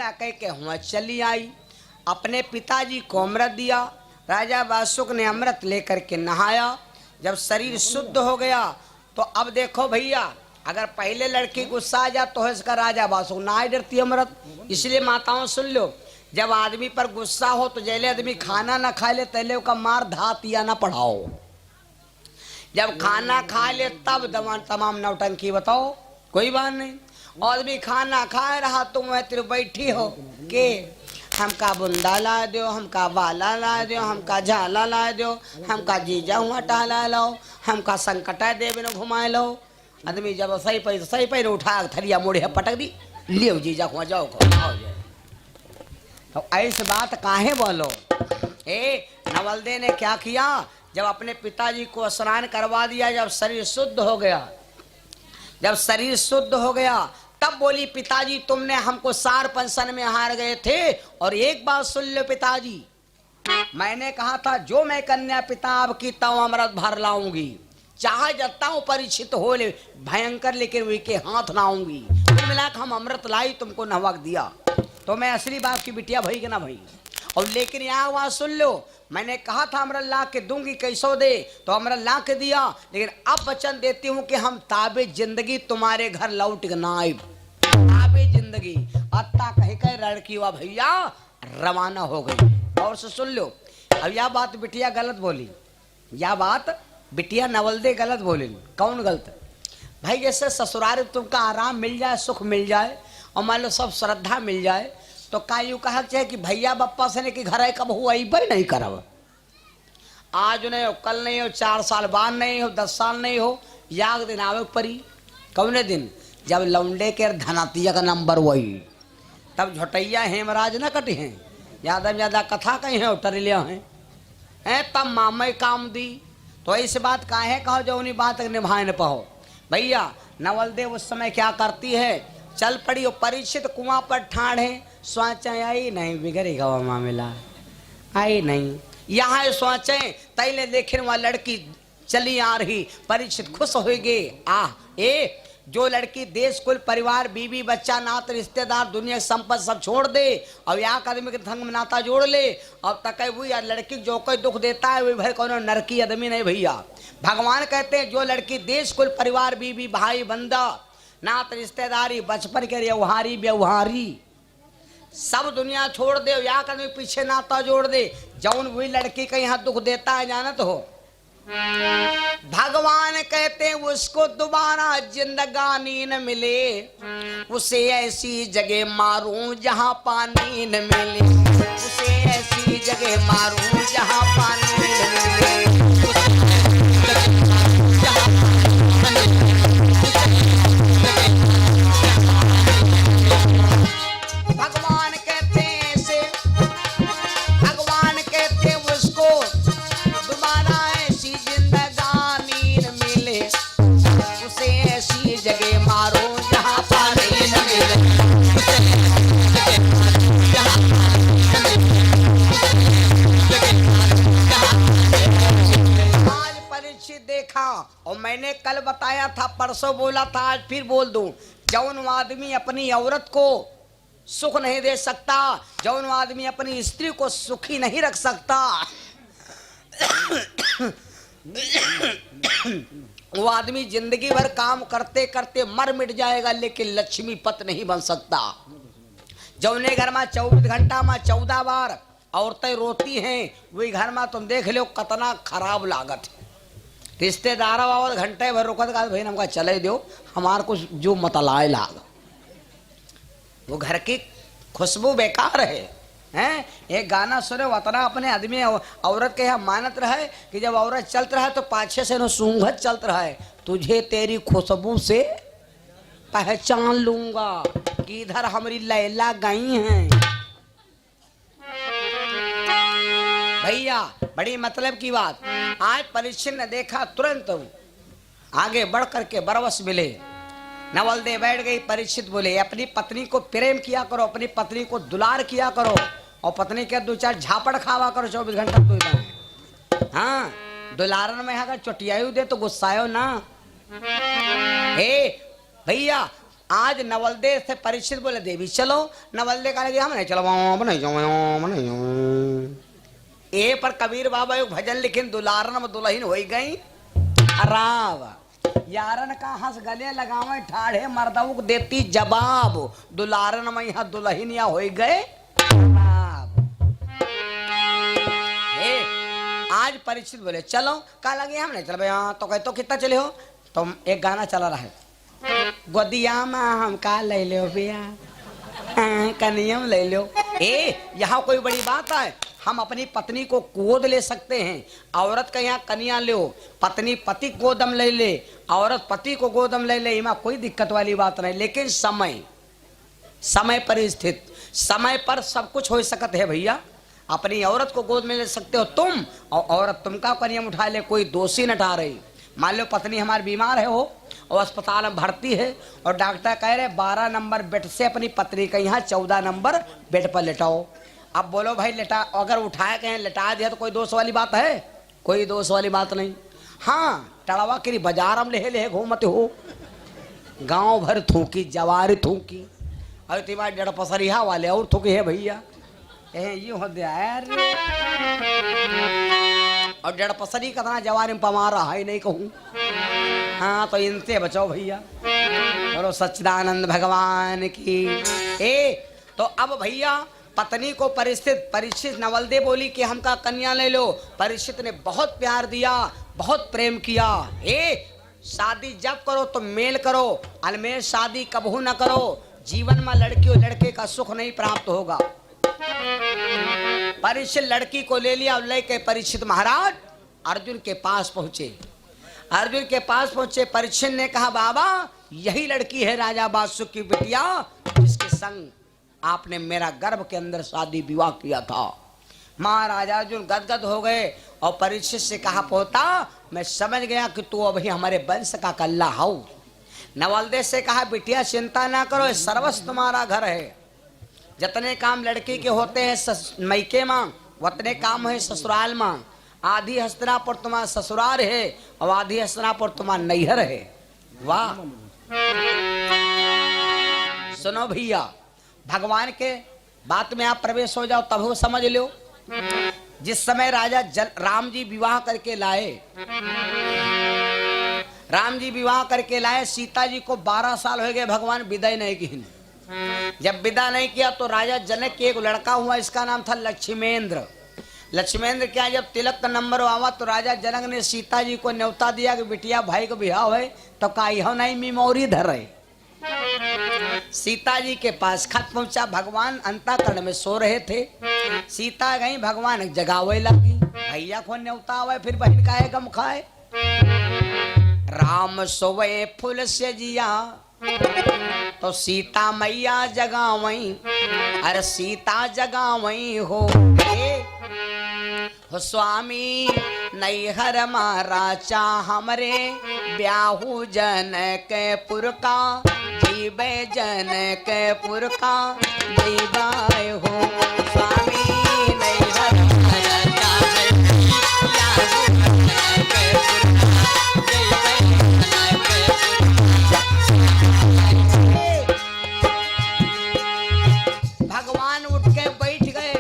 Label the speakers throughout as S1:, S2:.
S1: माया कह के हुआ चली आई, अपने पिताजी को अमृत दिया। राजा बासुक ने अमृत लेकर के नहाया। जब शरीर शुद्ध हो गया तो अब देखो भैया, अगर पहले लड़की गुस्सा आ जा तो इसका राजा बासुक ना डरती अमृत। इसलिए माताओं सुन लो, जब आदमी पर गुस्सा हो तो जैले आदमी खाना ना खा ले तैले का मार धात या ना पढ़ाओ, जब खाना खा ले तब दवान तमाम नौटंकी बताओ, कोई बात नहीं। आदमी खाना खा रहा तुम वह तेरे बैठी हो के हमका बुंदा ला दो, हमका बाला ला दो, हमका झाला ला दो, हमका जीजा हुआ टाला लो, हमका संकटा देव न घुमा लो। आदमी जब सही पैर उठा थरिया मोड़े पटक दी, लियो जीजा हुआ जाओ खाओ। तो ऐसी बात काहे बोलो। ए नवलदे ने क्या किया, जब अपने पिताजी को स्नान करवा दिया, जब शरीर शुद्ध हो गया, जब शरीर शुद्ध हो गया तब बोली पिताजी तुमने हमको सार पंसन में हार गए थे, और एक बात सुन लो पिताजी, मैंने कहा था जो मैं कन्या पिता आपकी तव अमृत भर लाऊंगी, चाहे जताऊं परीक्षित हो ले भयंकर, लेकिन वे के हाथ ना आऊंगी। कुल मिला हम अमृत लाई तुमको नहवक दिया, तो मैं असली बाप की बिटिया भई के ना भई। और लेकिन यहाँ बात सुन लो, मैंने कहा था अमृत ला के दूंगी, कैसो दे, तो अमृत ला के दिया, लेकिन अब वचन देती हूँ कि हम ताबे जिंदगी तुम्हारे घर लौट के ना आए, ताबे जिंदगी। अत्ता कह कर लड़की हुआ भैया रवाना हो गई। और से सुन लो, अब यह बात बिटिया गलत बोली, यह बात बिटिया नवलदे गलत बोली। कौन गलत भाई? जैसे ससुराल तुमका आराम मिल जाए, सुख मिल जाए, और मान लो सब श्रद्धा मिल जाए, तो का यूँ कहा चाहे कि भैया बप्पा से ने कि घर आए कब हुआ नहीं करब, आज नहीं हो, कल नहीं हो, 4 साल बाद नहीं हो, 10 साल नहीं हो, याद दिन आवे परी। कौने दिन? जब लौंडे के धनातिया का नंबर वही, तब झोटैया हेमराज न कटे हैं, ज़्यादा ज़्यादा कथा कहीं हैं उतरलिया हैं तब मामे काम दी। तो ऐसी बात काहे कहो जो उन्हीं बात निभाए न पाओ। भैया नवलदे उस समय क्या करती है, चल पड़ी और परीक्षित कुआं पर ठाणे, सोचे आई नहीं बिगड़ेगा वह मामला, आई नहीं यहाँ सोचे तैले देखे वहाँ लड़की चली आ रही, परीक्षित खुश हो गए। ए जो लड़की देश कुल परिवार बीवी बच्चा नात रिश्तेदार दुनिया संपत्ति सब छोड़ दे और यहाँ आदमी के संग में नाता जोड़ ले, अब तक वो यार लड़की जो कोई दुख देता है वही भाई कौन नरकी आदमी नहीं भैया। भगवान कहते हैं जो लड़की देश कुल परिवार बीवी भाई बंदा नात रिश्तेदारी बचपन के व्यवहारी व्यवहारी सब दुनिया छोड़ दे, या आदमी पीछे नाता जोड़ दे, जौन वही लड़की का यहाँ दुख देता है जानत हो, भगवान कहते हैं उसको दोबारा जिंदगानी न मिले, उसे ऐसी जगह मारूं जहां पानी न मिले, उसे ऐसी जगह मारूं जहां पानी न मिले। भगवान कहते हैं ऐसे, भगवान कहते हैं उसको दोबारा ऐसी जिंदगानी न मिले, उसे ऐसी जगह मारो जहां पानी न मिले। आज परीक्षित देखा, और मैंने कल बताया था, परसों बोला था, आज फिर बोल दूं, जौन आदमी अपनी औरत को सुख नहीं दे सकता, जौन आदमी अपनी स्त्री को सुखी नहीं रख सकता, वो आदमी जिंदगी भर काम करते करते मर मिट जाएगा, लेकिन लक्ष्मी पत नहीं बन सकता। जौने घर में 24 घंटा में 14 बार औरतें रोती हैं, वही घर में तुम देख लो कितना खराब लागत है। रिश्तेदार और घंटे भर रुकत का भाई हमका चले दो, हमार कुछ जो मतलाए लाग, वो घर की खुशबू बेकार है। एक गाना सुने, उतना अपने आदमी औरत के यहाँ मानत रहे कि जब औरत चलत रहा तो पाछे से सूंघत चलत रहा है, तुझे तेरी खुशबू से पहचान लूंगा कि इधर हमारी लैला गई हैं। भैया बड़ी मतलब की बात, आज परीक्षित ने देखा, तुरंत आगे बढ़ करके बरवस मिले। नवलदे बैठ गई, परीक्षित बोले अपनी पत्नी को प्रेम किया करो, अपनी पत्नी को दुलार किया करो, और पत्नी के 2-4 झापड़ खावा करो 24 घंटा तो इधर। हाँ दुलारन में अगर चोटियायु दे तो गुस्सायो ना। हे भैया आज नवलदेव से परीक्षित बोले देवी चलो, नवलदेव का लगे हम नहीं चलो, नहीं जाऊँ। ए पर कबीर बाबा एक भजन लिखिन, दुलारन में दुल्हन हो गई अराव, यारन का हंस गले लगावे ठाढ़े मर्दऊ को देती जवाब, दुलारन में यहाँ दुल्हन या हो गए आज परीक्षित बोले चलो, का लगे हम नहीं चल भैया, तो कहे तो कितना चले हो, तो एक गाना चला रहा है, गोदिया में हम का ले लो भैया, कनियम ले लो। यहाँ कोई बड़ी बात है, हम अपनी पत्नी को गोद ले सकते हैं, औरत का यहाँ कन्या लो, पत्नी पति गोदम ले ले, औरत पति को गोदम ले ले, इमा कोई दिक्कत वाली बात नहीं। लेकिन समय पर स्थित, समय पर सब कुछ हो सकता है भैया। अपनी औरत को गोद में ले सकते हो तुम, और औरत तुमका कन्या उठा ले, कोई दोषी न ठा रही। मान लो पत्नी हमारी बीमार है हो और अस्पताल में भर्ती है और डॉक्टर कह रहे 12 नंबर बेड से अपनी पत्नी का यहाँ 14 नंबर बेड पर लेटाओ। अब बोलो भाई लेटा, अगर उठाया कहें लेटा दिया तो कोई दोष वाली बात है? कोई दोष वाली बात नहीं। हाँ टड़वा की बाजार में ले घूमते हो, गांव भर थूकी, जवारी थूकी, अरे तुम्हारे जड़ पसरिया वाले और थूकी है भैया, ये हो दिया यार। और जड़ पसरी कतना जवारी में पमा रहा है नहीं कहूँ। हाँ तो इनसे बचाओ भैया, बोलो सच्चिदानंद भगवान की। तो अब भैया पत्नी को परीक्षित नवलदेव बोली कि हमका कन्या ले लो। परीक्षित ने बहुत प्यार दिया, बहुत प्रेम किया। शादी जब करो तो मेल करो, अलमेल शादी कबहू न करो, जीवन में लड़की और लड़के का सुख नहीं प्राप्त होगा। परीक्षित लड़की को ले लिया और लेके परीक्षित महाराज अर्जुन के पास पहुंचे। अर्जुन के पास पहुंचे, परीक्षित ने कहा बाबा यही लड़की है राजा वासुकी की बिटिया, जिसके संग आपने मेरा गर्भ के अंदर शादी विवाह किया था। महाराज अर्जुन गदगद हो गए और परीक्षित से कहा पोता मैं समझ गया कि तू अभी हमारे वंश का कल्ला हो। नवलदेव से कहा बिटिया चिंता ना करो, सर्वस्व तुम्हारा घर है। जितने काम लड़की के होते हैं मैके माँ, उतने काम है ससुराल माँ। आधी हस्तिनापुर तुम्हारा ससुराल है और आधी हस्तिनापुर तुम्हारा नैहर है। वाह सुनो भैया, भगवान के बात में आप प्रवेश हो जाओ तब वो समझ लो। जिस समय राजा राम जी विवाह करके लाए, राम जी विवाह करके लाए, सीता जी को 12 साल हो गए, भगवान विदाई नहीं की। जब विदा नहीं किया तो राजा जनक के एक लड़का हुआ, इसका नाम था लक्ष्मेंद्र। लक्ष्मेंद्र क्या जब तिलक का नंबर आवा तो राजा जनक ने सीता जी को न्योता दिया कि बिटिया भाई को बिहाव है तो काई हो नहीं मेमोरी धर है। सीता जी के पास खत पहुंचा, भगवान अंतःकरण में सो रहे थे। सीता गई, भगवान जगावे लगी, भैया को न्योता आवे फिर बहन का है गम खाए। राम सोवे फूल से जिया तो सीता मैया जगावई, अरे सीता जगावई हो स्वामी नैहर महाराजा हमरे ब्याहू जनकपुर का, जीवे जनकपुर का जीवाए हो स्वामी नैहर महाराजा भगवान उठ के बैठ गए।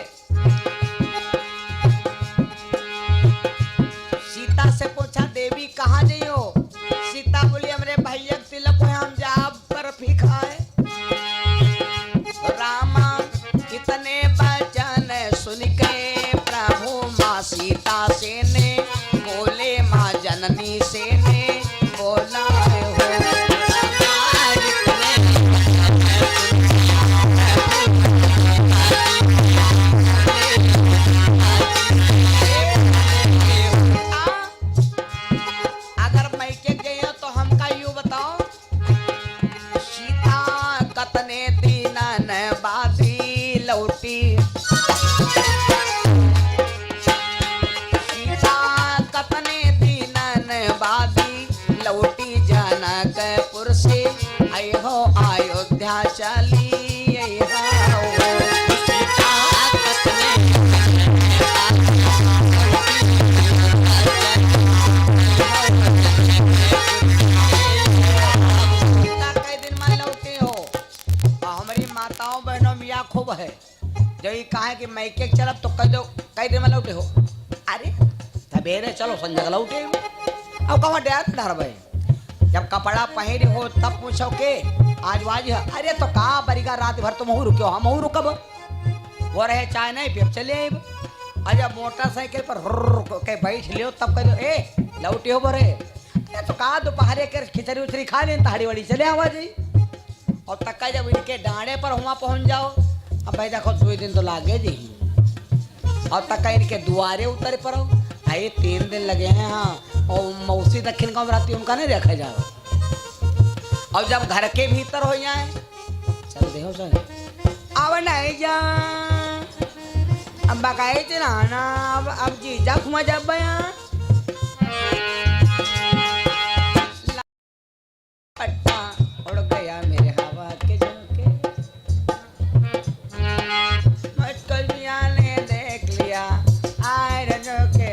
S1: सीता से पूछा देवी कहाँ जाइयो? सीता बोली हमरे भैया तिलक है, हम जा बर्फी खाए। रामा इतने वचन सुन के प्रभु माँ सीता से ने बोले, माँ जननी से ने बोला हो अयोध्या चली कई दिन में लौटे हो है। जो ये कहा कि मैं के चलब तो कह दो कई दिन में लौटे हो। अरे सवेरे चलो संजय लौटे अब कहाँ डर भाई। जब कपड़ा पहने हो तब पूछो के आज वाज है। अरे तो कहाँ बरीगा रात भर तुम रुक्यो हम रुकब वो रहे चाय नहीं फिर चले आए। और जब मोटरसाइकिल पर के बैठ लियो तब कह दो ए लौटे हो बोरे। अरे तो कहाँ दोपहर के खिचड़ी उचड़ी खा लें तहाड़ी वड़ी चले आवा जी। और तक जब इनके डांडे पर हुआ पहुंच जाओ अब भाई देखो 2 दिन तो लागे जी। और तक इनके दुआरे उतर पड़ो आए 3 दिन लगे हैं। हाँ और मौसी दक्षिण गाँव रहती उनका नहीं देखा जाओ। और जब घर के भीतर हो जाए चल देखो सर अब नहीं जा अब बकाए चलाना अब जीजा घुमा जब बया पट्टा उड़ गया मेरे हवा के झोंके। मुझको जिया ने देख लिया आए झोंके।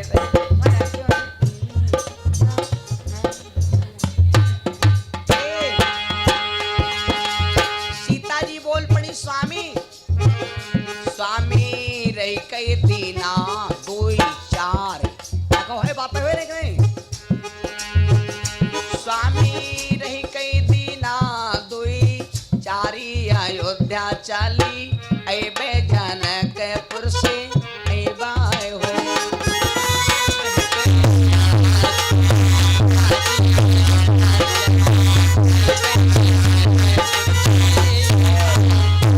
S1: सीता जी बोल पड़ी स्वामी स्वामी रही कई दीना 2 4 देखो है बात हुए नहीं। स्वामी रही कई दीना 2 4 अयोध्या चाली ऐबे जनकपुर से ऐबाए हो।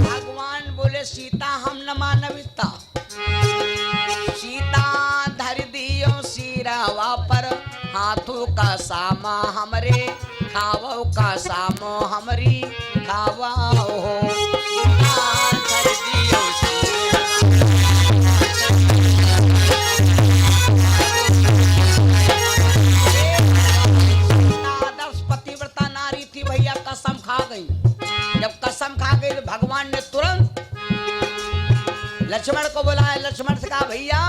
S1: भगवान बोले सीता हम न मानविता। सीता धर दियो सिरावा पर हाथों का सामा हमरे खावो का सामो हमरी खावा हो। धर दियो आदर्श पतिव्रता नारी थी भैया कसम खा गई। जब कसम खा गई तो भगवान ने तुरंत लक्ष्मण को बुलाया। लक्ष्मण से कहा भैया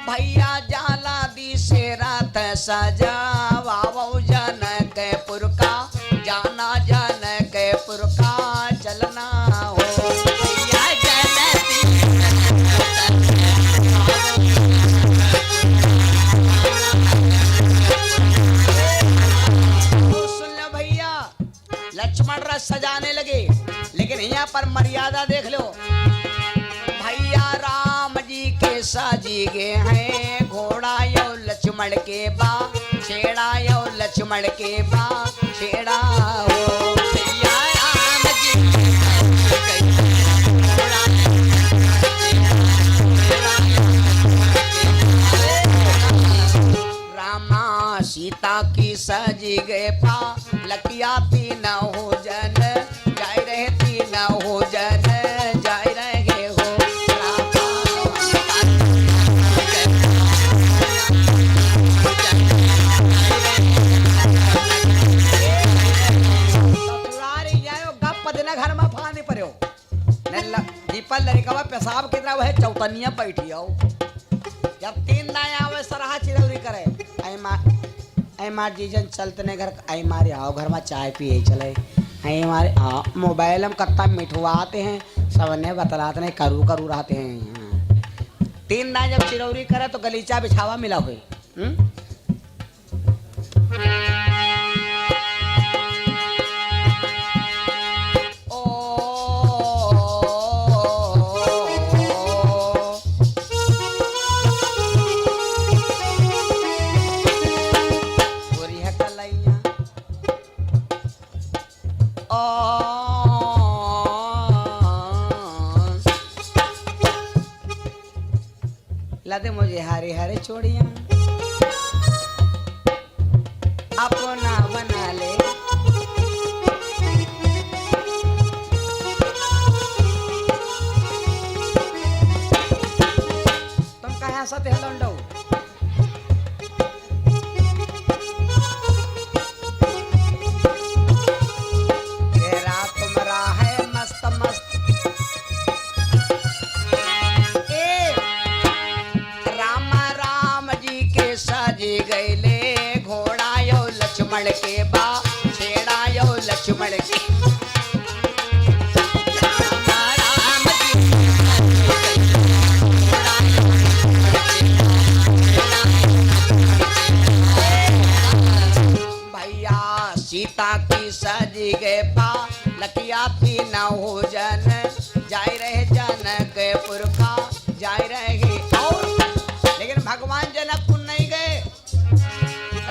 S1: भैया जाला दी से रात सजा वावो जनकपुर का जाना जनकपुर का चलना हो। भैया तो सुन लो भैया लक्ष्मण रथ सजाने लगे लेकिन यहाँ पर मर्यादा देख लो। भैया राम जी के साजी गे हैं घोड़ा यो लक्ष्मण के बा छेड़ा यो लक्ष्मण के बा छेड़ा हो। भैया राम जी रामा सीता की साजी गे पा लकिया 3 हो जन जाय रहे 3 हो जन जाय रहे हो। घर में फाने पर दीपल लड़का पेशाब की तरह वह चौतनिया बैठी आओ। जब 3 दाएं आवे सरहा चिरौरी करे आई मार जीजन चलतने घर आई मारे आओ घर में चाय पिए चले आई मारे मोबाइल हम कत्ता मिठवाते हैं सबने बतलाते नहीं करू करू रहते हैं। 3 दाएं जब चिरौरी करे तो गलीचा बिछावा मिला हुए। लदे मुझे हरे हरे चूड़ियां अपना बना ले। तुम कहाँ सते हो लंडो लक्ष्मण के बा छेड़ा यो लक्ष्मण के सीता की सजी गए पा लकिया पी न हो जन जाय रहे जनकपुर का जाय रहे और लेकिन भगवान जनकपुर नहीं गए।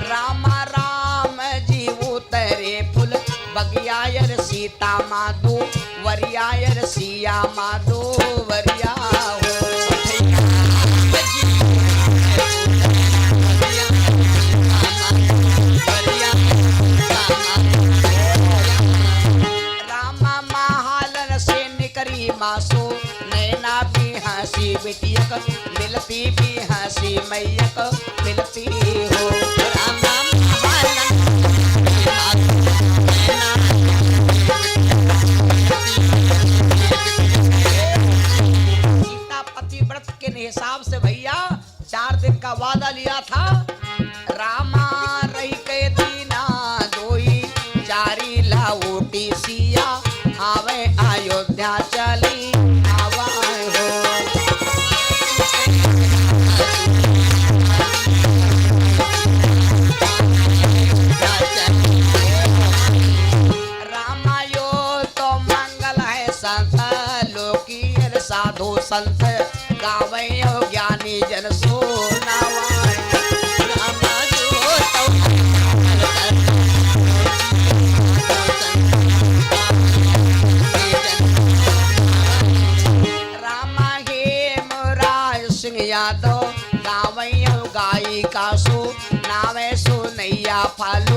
S1: रामा राम जी उतरे फुल बगियायर सीता माधो वरियायर सिया माधो वरिया हो रामा महालन से निकरी मासो नैना भी हंसी बिटियक मिलती भी हंसी मैयक मिलती हो। रामा महालन सीता पतिव्रत के हिसाब से भैया 4 दिन का वादा लिया था। रामा रही के दीना दोई जारी लाऊटी सिया आवे अयोध्या चली आवा हो। रामा यो तो मंगल है संत लोकीय साधु संत गावे ज्ञानी जन सोनावा। रामा यो तो रामा हेमराज सिंह यादव गावे गायिका सो नावे सो नैया फालो